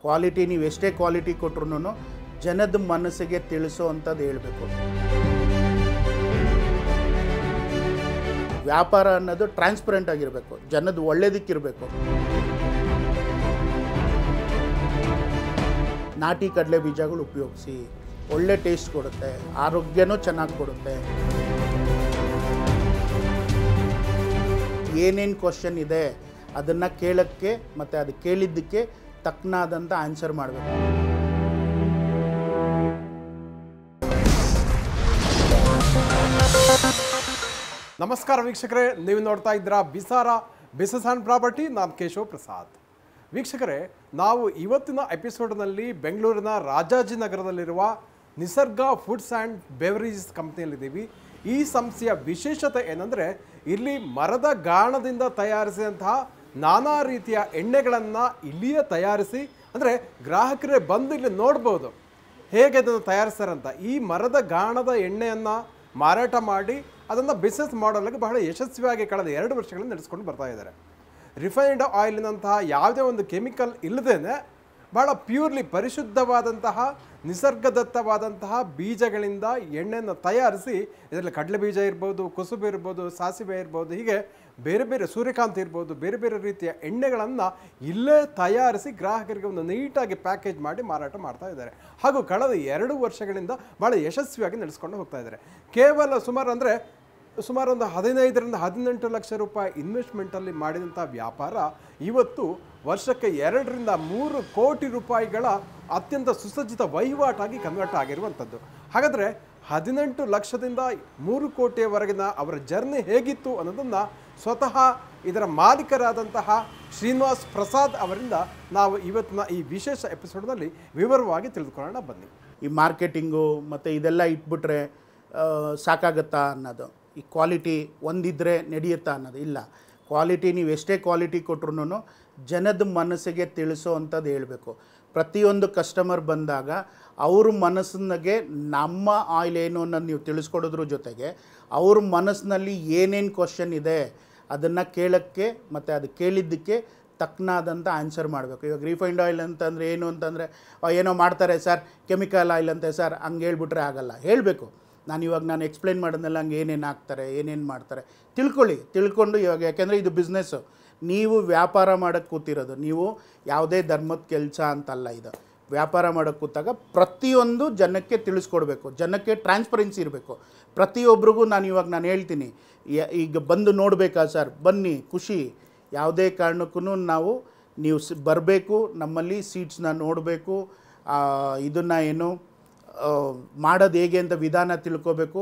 Quality ನೀವು ಎಷ್ಟೇ quality ಕೊಟ್ರೂ ಜನದ ಮನಸ್ಸಿಗೆ ತಿಳಿಸೋ ಅಂಥದ್ದು ಹೇಳಬೇಕು. ವ್ಯಾಪಾರ ಅನ್ನೋದು ಟ್ರಾನ್ಸ್ಪರೆಂಟ್ ಆಗಿರಬೇಕು, ಜನದ ಒಳ್ಳೇದಕ್ಕಿರಬೇಕು. ನಾಟಿ ಕಡಲೆ ಬೀಜಗಳು ಉಪಯೋಗಿಸಿ, ಒಳ್ಳೆ ಟೇಸ್ಟ್ ಕೊಡುತ್ತೆ, ಆರೋಗ್ಯನೂ ಚೆನ್ನಾಗಿ ಕೊಡುತ್ತೆ. ಏನೇನು ಕ್ವಶನ್ ಇದೆ ಅದನ್ನು ಕೇಳೋಕ್ಕೆ ಮತ್ತು ಅದು ಕೇಳಿದ್ದಕ್ಕೆ ತಕ್ಕನಾದಂಥ ಆನ್ಸರ್ ಮಾಡಬೇಕು. ನಮಸ್ಕಾರ ವೀಕ್ಷಕರೇ, ನೀವು ನೋಡ್ತಾ ಇದ್ದೀರಾ ಬಿಸಾರ ಬಿಸಿನೆಸ್ ಆ್ಯಂಡ್ ಪ್ರಾಪರ್ಟಿ. ನಾನು ಕೇಶವ್ ಪ್ರಸಾದ್. ವೀಕ್ಷಕರೇ, ನಾವು ಇವತ್ತಿನ ಎಪಿಸೋಡ್ನಲ್ಲಿ ಬೆಂಗಳೂರಿನ ರಾಜಾಜಿನಗರದಲ್ಲಿರುವ ನಿಸರ್ಗ ಫುಡ್ಸ್ ಆ್ಯಂಡ್ ಬೆವರೇಜಸ್ ಕಂಪ್ನಿಯಲ್ಲಿದ್ದೀವಿ. ಈ ಸಂಸ್ಥೆಯ ವಿಶೇಷತೆ ಏನಂದರೆ, ಇಲ್ಲಿ ಮರದ ಗಾಣದಿಂದ ತಯಾರಿಸಿದಂತಹ ನಾನಾ ರೀತಿಯ ಎಣ್ಣೆಗಳನ್ನು ಇಲ್ಲಿಯೇ ತಯಾರಿಸಿ, ಅಂದರೆ ಗ್ರಾಹಕರೇ ಬಂದು ಇಲ್ಲಿ ನೋಡ್ಬೋದು ಹೇಗೆ ಅದನ್ನು ತಯಾರಿಸ್ತಾರಂತ. ಈ ಮರದ ಗಾಣದ ಎಣ್ಣೆಯನ್ನು ಮಾರಾಟ ಮಾಡಿ ಅದನ್ನು ಬಿಸ್ನೆಸ್ ಮಾಡಲಿಕ್ಕೆ ಬಹಳ ಯಶಸ್ವಿಯಾಗಿ ಕಳೆದ 2 ವರ್ಷಗಳಿಂದ ನಡೆಸ್ಕೊಂಡು ಬರ್ತಾ ಇದ್ದಾರೆ. ರಿಫೈನ್ಡ್ ಆಯಿಲಿನಂತಹ ಯಾವುದೇ ಒಂದು ಕೆಮಿಕಲ್ ಇಲ್ಲದೇ ಬಹಳ ಪ್ಯೂರ್ಲಿ ಪರಿಶುದ್ಧವಾದಂತಹ ನಿಸರ್ಗದತ್ತವಾದಂತಹ ಬೀಜಗಳಿಂದ ಎಣ್ಣೆಯನ್ನು ತಯಾರಿಸಿ, ಇದರಲ್ಲಿ ಕಡಲೆ ಬೀಜ ಇರ್ಬೋದು, ಕುಸುಬೆ ಇರ್ಬೋದು, ಸಾಸಿವೆ ಇರ್ಬೋದು, ಹೀಗೆ ಬೇರೆ ಬೇರೆ ಸೂರ್ಯಕಾಂತಿ ಇರ್ಬೋದು, ಬೇರೆ ಬೇರೆ ರೀತಿಯ ಎಣ್ಣೆಗಳನ್ನು ಇಲ್ಲೇ ತಯಾರಿಸಿ ಗ್ರಾಹಕರಿಗೆ ಒಂದು ನೀಟಾಗಿ ಪ್ಯಾಕೇಜ್ ಮಾಡಿ ಮಾರಾಟ ಮಾಡ್ತಾ ಇದ್ದಾರೆ. ಹಾಗೂ ಕಳೆದ 2 ವರ್ಷಗಳಿಂದ ಭಾಳ ಯಶಸ್ವಿಯಾಗಿ ನಡೆಸ್ಕೊಂಡು ಹೋಗ್ತಾ ಇದ್ದಾರೆ. ಕೇವಲ ಸುಮಾರು ಒಂದು 15ರಿಂದ 18 ಲಕ್ಷ ರೂಪಾಯಿ ಇನ್ವೆಸ್ಟ್ಮೆಂಟಲ್ಲಿ ಮಾಡಿದಂಥ ವ್ಯಾಪಾರ ಇವತ್ತು ವರ್ಷಕ್ಕೆ 2ರಿಂದ 3 ಕೋಟಿ ರೂಪಾಯಿಗಳ ಅತ್ಯಂತ ಸುಸಜ್ಜಿತ ವಹಿವಾಟಾಗಿ ಕನ್ವರ್ಟ್ ಆಗಿರುವಂಥದ್ದು. ಹಾಗಾದರೆ 18 ಲಕ್ಷದಿಂದ 3 ಕೋಟಿಯವರೆಗಿನ ಅವರ ಜರ್ನಿ ಹೇಗಿತ್ತು ಅನ್ನೋದನ್ನು ಸ್ವತಃ ಇದರ ಮಾಲೀಕರಾದಂತಹ ಶ್ರೀನಿವಾಸ್ ಪ್ರಸಾದ್ ಅವರಿಂದ ನಾವು ಇವತ್ತಿನ ಈ ವಿಶೇಷ ಎಪಿಸೋಡ್ನಲ್ಲಿ ವಿವರವಾಗಿ ತಿಳಿದುಕೊಳ್ಳೋಣ ಬನ್ನಿ. ಈ ಮಾರ್ಕೆಟಿಂಗು ಮತ್ತು ಇದೆಲ್ಲ ಇಟ್ಬಿಟ್ರೆ ಸಾಕಾಗತ್ತಾ ಅನ್ನೋದು, ಈ ಕ್ವಾಲಿಟಿ ಒಂದಿದ್ದರೆ ನಡೆಯುತ್ತಾ ಅನ್ನೋದು ಇಲ್ಲ. ಕ್ವಾಲಿಟಿ ನೀವು ಎಷ್ಟೇ ಕ್ವಾಲಿಟಿ ಕೊಟ್ರೂ ಜನದ ಮನಸ್ಸಿಗೆ ತಿಳಿಸೋ ಅಂಥದ್ದು ಹೇಳಬೇಕು. ಪ್ರತಿಯೊಂದು ಕಸ್ಟಮರ್ ಬಂದಾಗ ಅವ್ರ ಮನಸ್ಸಿನಾಗೆ ನಮ್ಮ ಆಯಿಲ್ ಏನು ಅನ್ನೋದು ನೀವು ತಿಳಿಸ್ಕೊಡೋದ್ರ ಜೊತೆಗೆ ಅವ್ರ ಮನಸ್ಸಿನಲ್ಲಿ ಏನೇನು ಕ್ವಶನ್ ಇದೆ ಅದನ್ನು ಕೇಳೋಕ್ಕೆ ಮತ್ತು ಅದು ಕೇಳಿದ್ದಕ್ಕೆ ತಕ್ಕನಾದಂಥ ಆನ್ಸರ್ ಮಾಡಬೇಕು. ಇವಾಗ ರಿಫೈನ್ಡ್ ಆಯಿಲ್ ಅಂತಂದರೆ ಏನು ಅಂತಂದರೆ ಏನೋ ಮಾಡ್ತಾರೆ ಸರ್, ಕೆಮಿಕಲ್ ಆಯಿಲ್ ಅಂತೆ ಸರ್, ಹಂಗೆ ಹೇಳ್ಬಿಟ್ರೆ ಆಗಲ್ಲ. ಹೇಳಬೇಕು. ನಾನು ಎಕ್ಸ್ಪ್ಲೈನ್ ಮಾಡೋದನ್ನೆಲ್ಲ ಹಂಗೆ ಏನೇನು ಹಾಕ್ತಾರೆ, ಏನೇನು ಮಾಡ್ತಾರೆ ತಿಳ್ಕೊಂಡು ಇವಾಗ, ಯಾಕೆಂದರೆ ಇದು ಬಿಸ್ನೆಸ್ಸು. ನೀವು ವ್ಯಾಪಾರ ಮಾಡೋಕ್ಕೆ ಕೂತಿರೋದು, ನೀವು ಯಾವುದೇ ಧರ್ಮದ ಕೆಲಸ ಅಂತಲ್ಲ. ಇದು ವ್ಯಾಪಾರ ಮಾಡೋಕ್ಕೆ ಕೂತಾಗ ಪ್ರತಿಯೊಂದು ಜನಕ್ಕೆ ತಿಳಿಸ್ಕೊಡ್ಬೇಕು, ಜನಕ್ಕೆ ಟ್ರಾನ್ಸ್ಪರೆನ್ಸಿ ಇರಬೇಕು. ಪ್ರತಿಯೊಬ್ಬರಿಗೂ ನಾನು ಹೇಳ್ತೀನಿ, ಈಗ ಬಂದು ನೋಡಬೇಕಾ ಸರ್, ಬನ್ನಿ, ಖುಷಿ. ಯಾವುದೇ ಕಾರಣಕ್ಕೂ ನೀವು ಬರಬೇಕು, ನಮ್ಮಲ್ಲಿ ಸೀಟ್ಸ್ನ ನೋಡಬೇಕು, ಇದನ್ನು ಏನು ಮಾಡೋದು ಹೇಗೆ ಅಂತ ವಿಧಾನ ತಿಳ್ಕೊಬೇಕು.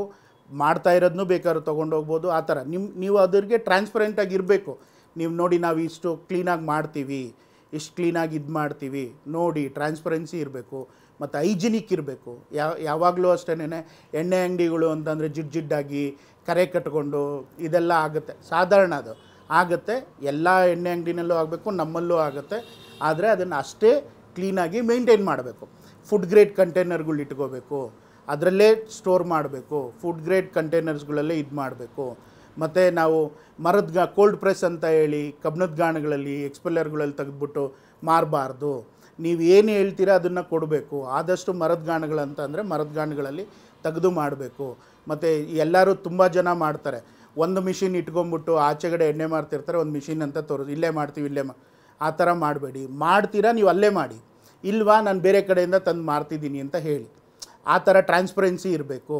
ಮಾಡ್ತಾ ಇರೋದನ್ನೂ ಬೇಕಾದ್ರೂ ತೊಗೊಂಡೋಗ್ಬೋದು. ಆ ಥರ ನೀವು ಅದ್ರಿಗೆ ಟ್ರಾನ್ಸ್ಪರೆಂಟಾಗಿ ಇರಬೇಕು. ನೀವು ನೋಡಿ, ನಾವು ಇಷ್ಟು ಕ್ಲೀನಾಗಿ ಮಾಡ್ತೀವಿ, ಇಷ್ಟು ಕ್ಲೀನಾಗಿ ಇದು ಮಾಡ್ತೀವಿ ನೋಡಿ, ಟ್ರಾನ್ಸ್ಪರೆನ್ಸಿ ಇರಬೇಕು. ಮತ್ತು ಹೈಜಿನಿಕ್ ಇರಬೇಕು. ಯಾವಾಗಲೂ ಅಷ್ಟೇ. ಎಣ್ಣೆ ಅಂಗಡಿಗಳು ಅಂತಂದರೆ ಜಿಡ್ಡಾಗಿ ಕರೆ ಕಟ್ಕೊಂಡು ಇದೆಲ್ಲ ಆಗುತ್ತೆ, ಸಾಧಾರಣ ಅದು ಆಗುತ್ತೆ. ಎಲ್ಲ ಎಣ್ಣೆ ಅಂಗಡಿನಲ್ಲೂ ಆಗಬೇಕು, ನಮ್ಮಲ್ಲೂ ಆಗುತ್ತೆ. ಆದರೆ ಅದನ್ನು ಅಷ್ಟೇ ಕ್ಲೀನಾಗಿ ಮೇಂಟೈನ್ ಮಾಡಬೇಕು. ಫುಡ್ ಗ್ರೇಡ್ ಕಂಟೈನರ್ಗಳು ಇಟ್ಕೋಬೇಕು, ಅದರಲ್ಲೇ ಸ್ಟೋರ್ ಮಾಡಬೇಕು. ಫುಡ್ ಗ್ರೇಡ್ ಕಂಟೈನರ್ಸ್ಗಳಲ್ಲೇ ಇದು ಮಾಡಬೇಕು. ಮತ್ತು ನಾವು ಕೋಲ್ಡ್ ಪ್ರೆಸ್ ಅಂತ ಹೇಳಿ ಕಬ್ಬಿಣದ ಗಾಣಗಳಲ್ಲಿ ಎಕ್ಸ್ಪೆಲ್ಲರ್ಗಳಲ್ಲಿ ತೆಗೆದುಬಿಟ್ಟು ಮಾರಬಾರ್ದು. ನೀವು ಏನು ಹೇಳ್ತೀರಾ ಅದನ್ನು ಕೊಡಬೇಕು. ಆದಷ್ಟು ಮರದ ಗಾಣಗಳಂತಂದರೆ ಮರದ ಗಾಣಗಳಲ್ಲಿ ತೆಗೆದು ಮಾಡಬೇಕು. ಮತ್ತು ಎಲ್ಲರೂ ತುಂಬ ಜನ ಮಾಡ್ತಾರೆ, ಒಂದು ಮಿಷಿನ್ ಇಟ್ಕೊಂಬಿಟ್ಟು ಆಚೆಗಡೆ ಎಣ್ಣೆ ಮಾರ್ತಿರ್ತಾರೆ, ಒಂದು ಮಿಷಿನ್ ಅಂತ ಇಲ್ಲೇ ಮಾಡ್ತೀವಿ, ಆ ಥರ ಮಾಡಬೇಡಿ. ಮಾಡ್ತೀರಾ ನೀವು ಅಲ್ಲೇ ಮಾಡಿ, ಇಲ್ವಾ ನಾನು ಬೇರೆ ಕಡೆಯಿಂದ ತಂದು ಮಾರ್ತಿದ್ದೀನಿ ಅಂತ ಹೇಳಿ. ಆ ಥರ ಟ್ರಾನ್ಸ್ಪರೆನ್ಸಿ ಇರಬೇಕು.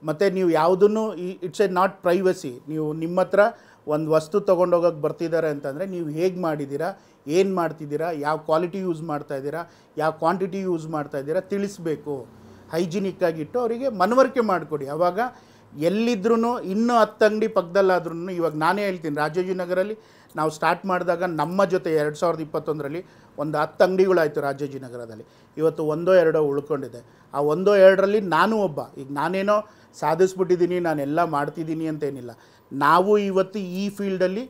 ಮತ್ತು ನೀವು ಯಾವುದನ್ನು ಇಟ್ಸ್ ಎ ನಾಟ್ ಪ್ರೈವಸಿ. ನೀವು ನಿಮ್ಮ ಹತ್ರ ಒಂದು ವಸ್ತು ತೊಗೊಂಡೋಗೋಕ್ಕೆ ಬರ್ತಿದ್ದಾರೆ ಅಂತಂದರೆ ನೀವು ಹೇಗೆ ಮಾಡಿದ್ದೀರಾ, ಏನು ಮಾಡ್ತಿದ್ದೀರಾ, ಯಾವ ಕ್ವಾಲಿಟಿ ಯೂಸ್ ಮಾಡ್ತಾಯಿದ್ದೀರಾ, ಯಾವ ಕ್ವಾಂಟಿಟಿ ಯೂಸ್ ಮಾಡ್ತಾಯಿದ್ದೀರಾ ತಿಳಿಸ್ಬೇಕು. ಹೈಜಿನಿಕ್ಕಾಗಿಟ್ಟು ಅವರಿಗೆ ಮನವರಿಕೆ ಮಾಡಿಕೊಡಿ. ಆವಾಗ ಎಲ್ಲಿದ್ರೂ ಇನ್ನೂ 10 ಅಂಗಡಿ ಪಕ್ಕದಲ್ಲಾದ್ರೂ, ಇವಾಗ ನಾನೇ ಹೇಳ್ತೀನಿ, ರಾಜಾಜಿನಗರಲ್ಲಿ ನಾವು ಸ್ಟಾರ್ಟ್ ಮಾಡಿದಾಗ ನಮ್ಮ ಜೊತೆ 2021ರಲ್ಲಿ ಒಂದು 10 ಅಂಗಡಿಗಳಾಯಿತು ರಾಜಾಜಿನಗರದಲ್ಲಿ. ಇವತ್ತು 1-2 ಉಳ್ಕೊಂಡಿದೆ. ಆ 1-2ರಲ್ಲಿ ನಾನು ಒಬ್ಬ. ಈಗ ನಾನೇನೋ ಸಾಧಿಸ್ಬಿಟ್ಟಿದ್ದೀನಿ, ನಾನೆಲ್ಲ ಮಾಡ್ತಿದ್ದೀನಿ ಅಂತೇನಿಲ್ಲ. ನಾವು ಇವತ್ತು ಈ ಫೀಲ್ಡಲ್ಲಿ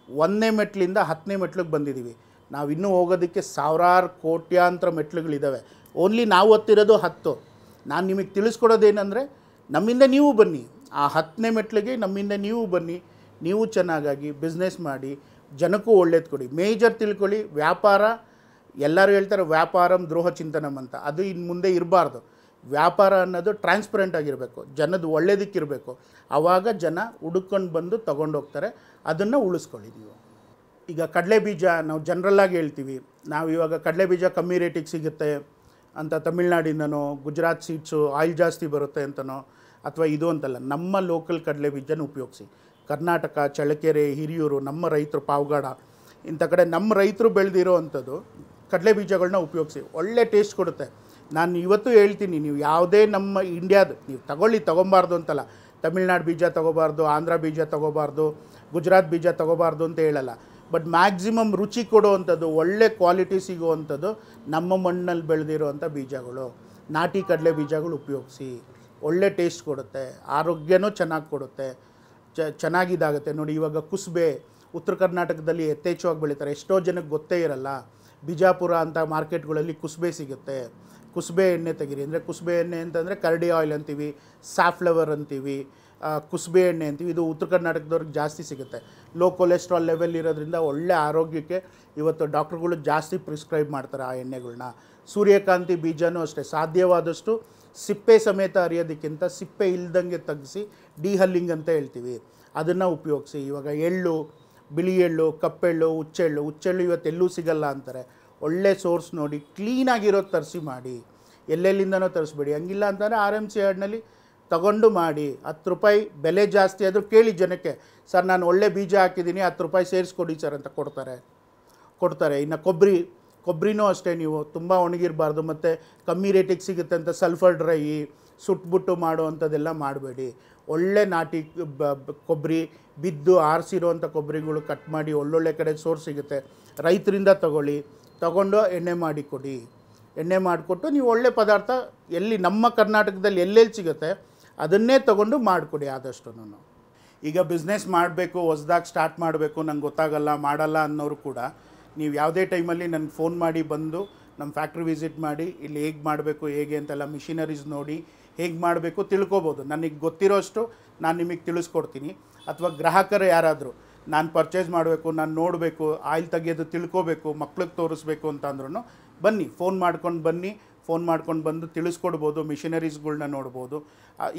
1ನೇ ಮೆಟ್ಲಿಂದ 10ನೇ ಮೆಟ್ಲಿಗೆ ಬಂದಿದ್ದೀವಿ. ನಾವು ಇನ್ನೂ ಹೋಗೋದಕ್ಕೆ ಸಾವಿರಾರು ಕೋಟ್ಯಾಂತರ ಮೆಟ್ಲುಗಳಿದ್ದಾವೆ. ಓನ್ಲಿ ನಾವು ಹತ್ತಿರೋದು 10. ನಾನು ನಿಮಗೆ ತಿಳಿಸ್ಕೊಡೋದೇನೆಂದರೆ, ನಮ್ಮಿಂದ ನೀವು ಬನ್ನಿ, ಆ 10ನೇ ಮೆಟ್ಲಿಗೆ ನಮ್ಮಿಂದ ನೀವು ಬನ್ನಿ. ನೀವು ಚೆನ್ನಾಗಾಗಿ ಬಿಸ್ನೆಸ್ ಮಾಡಿ, ಜನಕ್ಕೂ ಒಳ್ಳೇದು ಕೊಡಿ. ಮೇಜರ್ ತಿಳ್ಕೊಳ್ಳಿ, ವ್ಯಾಪಾರ ಎಲ್ಲರೂ ಹೇಳ್ತಾರೆ ವ್ಯಾಪಾರಂ ದ್ರೋಹ ಚಿಂತನಂ ಅಂತ, ಅದು ಇನ್ನು ಮುಂದೆ ಇರಬಾರ್ದು. ವ್ಯಾಪಾರ ಅನ್ನೋದು ಟ್ರಾನ್ಸ್ಪರೆಂಟ್ ಆಗಿರಬೇಕು, ಜನದ ಒಳ್ಳೇದಕ್ಕಿರಬೇಕು. ಆವಾಗ ಜನ ಹುಡುಕೊಂಡು ಬಂದು ತೊಗೊಂಡೋಗ್ತಾರೆ. ಅದನ್ನು ಉಳಿಸ್ಕೊಳ್ಳಿ ನೀವು. ಈಗ ಕಡಲೆ ಬೀಜ ನಾವು ಜನರಲ್ಲಾಗಿ ಹೇಳ್ತೀವಿ, ನಾವು ಇವಾಗ ಕಡಲೆ ಬೀಜ ಕಮ್ಮಿ ರೇಟಿಗೆ ಸಿಗುತ್ತೆ ಅಂತ ತಮಿಳ್ನಾಡಿಂದನೋ, ಗುಜರಾತ್ ಸೀಡ್ಸು ಆಯಿಲ್ ಜಾಸ್ತಿ ಬರುತ್ತೆ ಅಂತನೋ, ಅಥವಾ ಇದು ಅಂತಲ್ಲ, ನಮ್ಮ ಲೋಕಲ್ ಕಡಲೆ ಬೀಜನ ಉಪಯೋಗಿಸಿ. ಕರ್ನಾಟಕ, ಚಳ್ಳಕೆರೆ, ಹಿರಿಯೂರು, ನಮ್ಮ ರೈತರು, ಪಾವಗಡ ಇಂಥ ಕಡೆ ನಮ್ಮ ರೈತರು ಬೆಳೆದಿರೋ ಅಂಥದ್ದು ಕಡಲೆ ಬೀಜಗಳನ್ನ ಉಪಯೋಗಿಸಿ. ಒಳ್ಳೆ ಟೇಸ್ಟ್ ಕೊಡುತ್ತೆ. ನಾನು ಇವತ್ತು ಹೇಳ್ತೀನಿ, ನೀವು ಯಾವುದೇ ನಮ್ಮ ಇಂಡಿಯಾದ ನೀವು ತೊಗೊಬಾರ್ದು ಅಂತಲ್ಲ. ತಮಿಳ್ನಾಡು ಬೀಜ ತೊಗೋಬಾರ್ದು, ಆಂಧ್ರ ಬೀಜ ತೊಗೋಬಾರ್ದು, ಗುಜರಾತ್ ಬೀಜ ತೊಗೋಬಾರ್ದು ಅಂತ ಹೇಳಲ್ಲ. ಬಟ್ ಮ್ಯಾಕ್ಸಿಮಮ್ ರುಚಿ ಕೊಡುವಂಥದ್ದು, ಒಳ್ಳೆ ಕ್ವಾಲಿಟಿ ಸಿಗುವಂಥದ್ದು ನಮ್ಮ ಮಣ್ಣಲ್ಲಿ ಬೆಳೆದಿರೋವಂಥ ಬೀಜಗಳು, ನಾಟಿ ಕಡಲೆ ಬೀಜಗಳು ಉಪಯೋಗಿಸಿ. ಒಳ್ಳೆ ಟೇಸ್ಟ್ ಕೊಡುತ್ತೆ, ಆರೋಗ್ಯನೂ ಚೆನ್ನಾಗಿ ಕೊಡುತ್ತೆ, ಚೆನ್ನಾಗಿದಾಗುತ್ತೆ. ನೋಡಿ, ಇವಾಗ ಕುಸ್ಬೆ ಉತ್ತರ ಕರ್ನಾಟಕದಲ್ಲಿ ಯಥೇಚ್ಛವಾಗಿ ಬೆಳೀತಾರೆ. ಎಷ್ಟೋ ಜನಕ್ಕೆ ಗೊತ್ತೇ ಇರಲ್ಲ. ಬಿಜಾಪುರ ಅಂತ ಮಾರ್ಕೆಟ್ಗಳಲ್ಲಿ ಕುಸ್ಬೆ ಸಿಗುತ್ತೆ. ಕುಸ್ಬೆ ಎಣ್ಣೆ ತೆಗೀರಿ. ಅಂದರೆ ಕುಸ್ಬೆ ಎಣ್ಣೆ ಅಂತಂದರೆ ಕರಡಿ ಆಯಿಲ್ ಅಂತೀವಿ, ಸಾಫ್ಲವರ್ ಅಂತೀವಿ, ಕುಸ್ಬೆ ಎಣ್ಣೆ ಅಂತೀವಿ. ಇದು ಉತ್ತರ ಕರ್ನಾಟಕದವ್ರಿಗೆ ಜಾಸ್ತಿ ಸಿಗುತ್ತೆ. ಲೋ ಕೊಲೆಸ್ಟ್ರಾಲ್ ಲೆವೆಲ್ ಇರೋದ್ರಿಂದ ಒಳ್ಳೆ ಆರೋಗ್ಯಕ್ಕೆ ಇವತ್ತು ಡಾಕ್ಟ್ರುಗಳು ಜಾಸ್ತಿ ಪ್ರಿಸ್ಕ್ರೈಬ್ ಮಾಡ್ತಾರೆ ಆ ಎಣ್ಣೆಗಳನ್ನ. ಸೂರ್ಯಕಾಂತಿ ಬೀಜನೂ ಅಷ್ಟೇ, ಸಾಧ್ಯವಾದಷ್ಟು ಸಿಪ್ಪೆ ಸಮೇತ ಅರಿಯೋದಕ್ಕಿಂತ ಸಿಪ್ಪೆ ಇಲ್ದಂಗೆ ತೆಗೆಸಿ ಡಿಹಲ್ಲಿಂಗ್ ಅಂತ ಹೇಳ್ತೀವಿ, ಅದನ್ನು ಉಪಯೋಗಿಸಿ. ಇವಾಗ ಎಳ್ಳು, ಬಿಳಿ ಎಳ್ಳು, ಕಪ್ಪೆಳ್ಳು, ಹುಚ್ಚೆಳ್ಳು ಇವತ್ತೆಲ್ಲೂ ಸಿಗಲ್ಲ ಅಂತಾರೆ. ಒಳ್ಳೆ ಸೋರ್ಸ್ ನೋಡಿ, ಕ್ಲೀನಾಗಿರೋದು ತರಿಸಿ ಮಾಡಿ. ಎಲ್ಲೆಲ್ಲಿಂದನೋ ತರಿಸ್ಬೇಡಿ. ಹಂಗಿಲ್ಲ ಅಂತಂದರೆ RMC ಯಾರ್ಡ್ನಲ್ಲಿ ತಗೊಂಡು ಮಾಡಿ. 10 ರೂಪಾಯಿ ಬೆಲೆ ಜಾಸ್ತಿ ಆದರೂ ಕೇಳಿ ಜನಕ್ಕೆ, ಸರ್ ನಾನು ಒಳ್ಳೆ ಬೀಜ ಹಾಕಿದ್ದೀನಿ, 10 ರೂಪಾಯಿ ಸೇರಿಸ್ಕೊಡಿ ಸರ್ ಅಂತ ಕೊಡ್ತಾರೆ. ಇನ್ನು ಕೊಬ್ಬರಿನೂ ಅಷ್ಟೇ, ನೀವು ತುಂಬ ಒಣಗಿರಬಾರ್ದು ಮತ್ತು ಕಮ್ಮಿ ರೇಟಿಗೆ ಸಿಗುತ್ತೆ ಅಂತ ಸಲ್ಫರ್ ಡ್ರೈ ಸುಟ್ಬಿಟ್ಟು ಮಾಡುವಂಥದ್ದೆಲ್ಲ ಮಾಡಬೇಡಿ. ಒಳ್ಳೆ ನಾಟಿ ಕೊಬ್ಬರಿ ಬಿದ್ದು ಆರಿಸಿರೋವಂಥ ಕೊಬ್ಬರಿಗಳು ಕಟ್ ಮಾಡಿ ಒಳ್ಳೊಳ್ಳೆ ಕಡೆ ಸೋರ್ಸ್ ಸಿಗುತ್ತೆ, ರೈತರಿಂದ ತಗೊಂಡು ಎಣ್ಣೆ ಮಾಡಿಕೊಡಿ. ಎಣ್ಣೆ ಮಾಡಿಕೊಟ್ಟು ನೀವು ಒಳ್ಳೆ ಪದಾರ್ಥ ಎಲ್ಲಿ ನಮ್ಮ ಕರ್ನಾಟಕದಲ್ಲಿ ಎಲ್ಲೆಲ್ಲಿ ಸಿಗುತ್ತೆ ಅದನ್ನೇ ತಗೊಂಡು ಮಾಡಿಕೊಡಿ ಆದಷ್ಟು. ಈಗ ಬಿಸ್ನೆಸ್ ಮಾಡಬೇಕು, ಹೊಸ್ದಾಗಿ ಸ್ಟಾರ್ಟ್ ಮಾಡಬೇಕು, ನಂಗೆ ಗೊತ್ತಾಗಲ್ಲ, ಮಾಡಲ್ಲ ಅನ್ನೋರು ಕೂಡ ನೀವು ಯಾವುದೇ ಟೈಮಲ್ಲಿ ನನಗೆ ಫೋನ್ ಮಾಡಿ ಬಂದು ನಮ್ಮ ಫ್ಯಾಕ್ಟ್ರಿ ವಿಸಿಟ್ ಮಾಡಿ, ಇಲ್ಲಿ ಹೇಗೆ ಮಾಡಬೇಕು ಹೇಗೆ ಅಂತೆಲ್ಲ ಮಿಷಿನರೀಸ್ ನೋಡಿ ಹೇಗೆ ಮಾಡಬೇಕು ತಿಳ್ಕೊಬೋದು. ನನಗೆ ಗೊತ್ತಿರೋಷ್ಟು ನಾನು ನಿಮಗೆ ತಿಳಿಸ್ಕೊಡ್ತೀನಿ. ಅಥವಾ ಗ್ರಾಹಕರು ಯಾರಾದರೂ ನಾನು ಪರ್ಚೇಸ್ ಮಾಡಬೇಕು, ನಾನು ನೋಡಬೇಕು, ಆಯಿಲ್ ತೆಗೆಯೋದು ತಿಳ್ಕೊಬೇಕು, ಮಕ್ಳಿಗೆ ತೋರಿಸ್ಬೇಕು ಅಂತ ಅಂದ್ರೂ ಬನ್ನಿ, ಫೋನ್ ಮಾಡ್ಕೊಂಡು ಬಂದು ತಿಳಿಸ್ಕೊಡ್ಬೋದು. ಮಿಷಿನರೀಸ್ಗಳ್ನ ನೋಡ್ಬೋದು,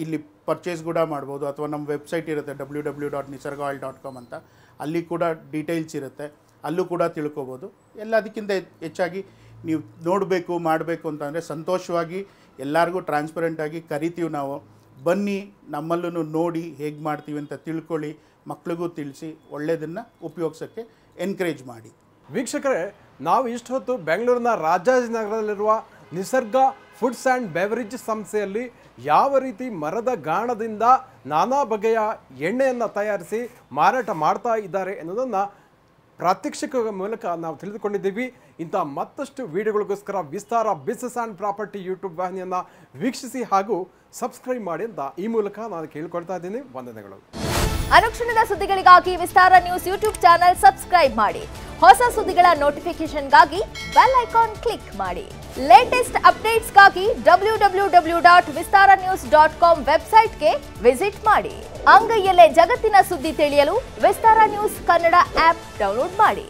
ಇಲ್ಲಿ ಪರ್ಚೇಸ್ ಕೂಡ ಮಾಡ್ಬೋದು. ಅಥವಾ ನಮ್ಮ ವೆಬ್ಸೈಟ್ ಇರುತ್ತೆ www.nisargaoil.com ಅಂತ, ಅಲ್ಲಿ ಕೂಡ ಡೀಟೇಲ್ಸ್ ಇರುತ್ತೆ, ಅಲ್ಲೂ ಕೂಡ ತಿಳ್ಕೊಬೋದು. ಎಲ್ಲದಕ್ಕಿಂತ ಹೆಚ್ಚಾಗಿ ನೀವು ಮಾಡಬೇಕು ಅಂತಂದರೆ ಸಂತೋಷವಾಗಿ ಎಲ್ಲರಿಗೂ ಟ್ರಾನ್ಸ್ಪರೆಂಟಾಗಿ ಕರಿತೀವಿ ನಾವು. ಬನ್ನಿ, ನಮ್ಮಲ್ಲೂ ನೋಡಿ ಹೇಗೆ ಮಾಡ್ತೀವಿ ಅಂತ ತಿಳ್ಕೊಳ್ಳಿ, ಮಕ್ಳಿಗೂ ತಿಳಿಸಿ, ಒಳ್ಳೆಯದನ್ನು ಉಪಯೋಗಿಸೋಕ್ಕೆ ಎನ್ಕರೇಜ್ ಮಾಡಿ. ವೀಕ್ಷಕರೇ, ನಾವು ಇಷ್ಟು ಹೊತ್ತು ಬೆಂಗಳೂರಿನ ರಾಜಾಜಿನಗರದಲ್ಲಿರುವ ನಿಸರ್ಗ ಫುಡ್ಸ್ ಆ್ಯಂಡ್ ಬೆವರೇಜ್ ಸಂಸ್ಥೆಯಲ್ಲಿ ಯಾವ ರೀತಿ ಮರದ ಗಾಣದಿಂದ ನಾನಾ ಬಗೆಯ ಎಣ್ಣೆಯನ್ನು ತಯಾರಿಸಿ ಮಾರಾಟ ಮಾಡ್ತಾ ಇದ್ದಾರೆ ಎನ್ನುವುದನ್ನು ಪ್ರಾತ್ಯಕ್ಷಿಕ ಮೂಲಕ ನಾವು ತಿಳಿದುಕೊಂಡಿದ್ದೀವಿ. ಇಂಥ ಮತ್ತಷ್ಟು ವಿಡಿಯೋಗಳಿಗೋಸ್ಕರ ವಿಸ್ತಾರ ಬಿಸ್ನೆಸ್ ಆ್ಯಂಡ್ ಪ್ರಾಪರ್ಟಿ ಯೂಟ್ಯೂಬ್ ವಾಹಿನಿಯನ್ನು ವೀಕ್ಷಿಸಿ ಹಾಗೂ ಸಬ್ಸ್ಕ್ರೈಬ್ ಮಾಡಿ ಅಂತ ಈ ಮೂಲಕ ನಾನು ಕೇಳಿಕೊಳ್ತಾ ಇದ್ದೀನಿ. ವಂದನೆಗಳು. ಅನುಕ್ಷಣದ ಸುದ್ದಿಗಳಿಗಾಗಿ ವಿಸ್ತಾರ ನ್ಯೂಸ್ ಯೂಟ್ಯೂಬ್ ಚಾನೆಲ್ ಸಬ್ಸ್ಕ್ರೈಬ್ ಮಾಡಿ. ಹೊಸ ಸುದ್ದಿಗಳ ನೋಟಿಫಿಕೇಶನ್ಗಾಗಿ ಬೆಲ್ ಐಕಾನ್ ಕ್ಲಿಕ್ ಮಾಡಿ. ಲೇಟೆಸ್ಟ್ ಅಪ್ಡೇಟ್ಸ್ಗಾಗಿ www.vistaranews.com ವೆಬ್ಸೈಟ್ಗೆ ವಿಸಿಟ್ ಮಾಡಿ. ಅಂಗೈಯಲ್ಲೇ ಜಗತ್ತಿನ ಸುದ್ದಿ ತಿಳಿಯಲು ವಿಸ್ತಾರ ನ್ಯೂಸ್ ಕನ್ನಡ ಆಪ್ ಡೌನ್ಲೋಡ್ ಮಾಡಿ.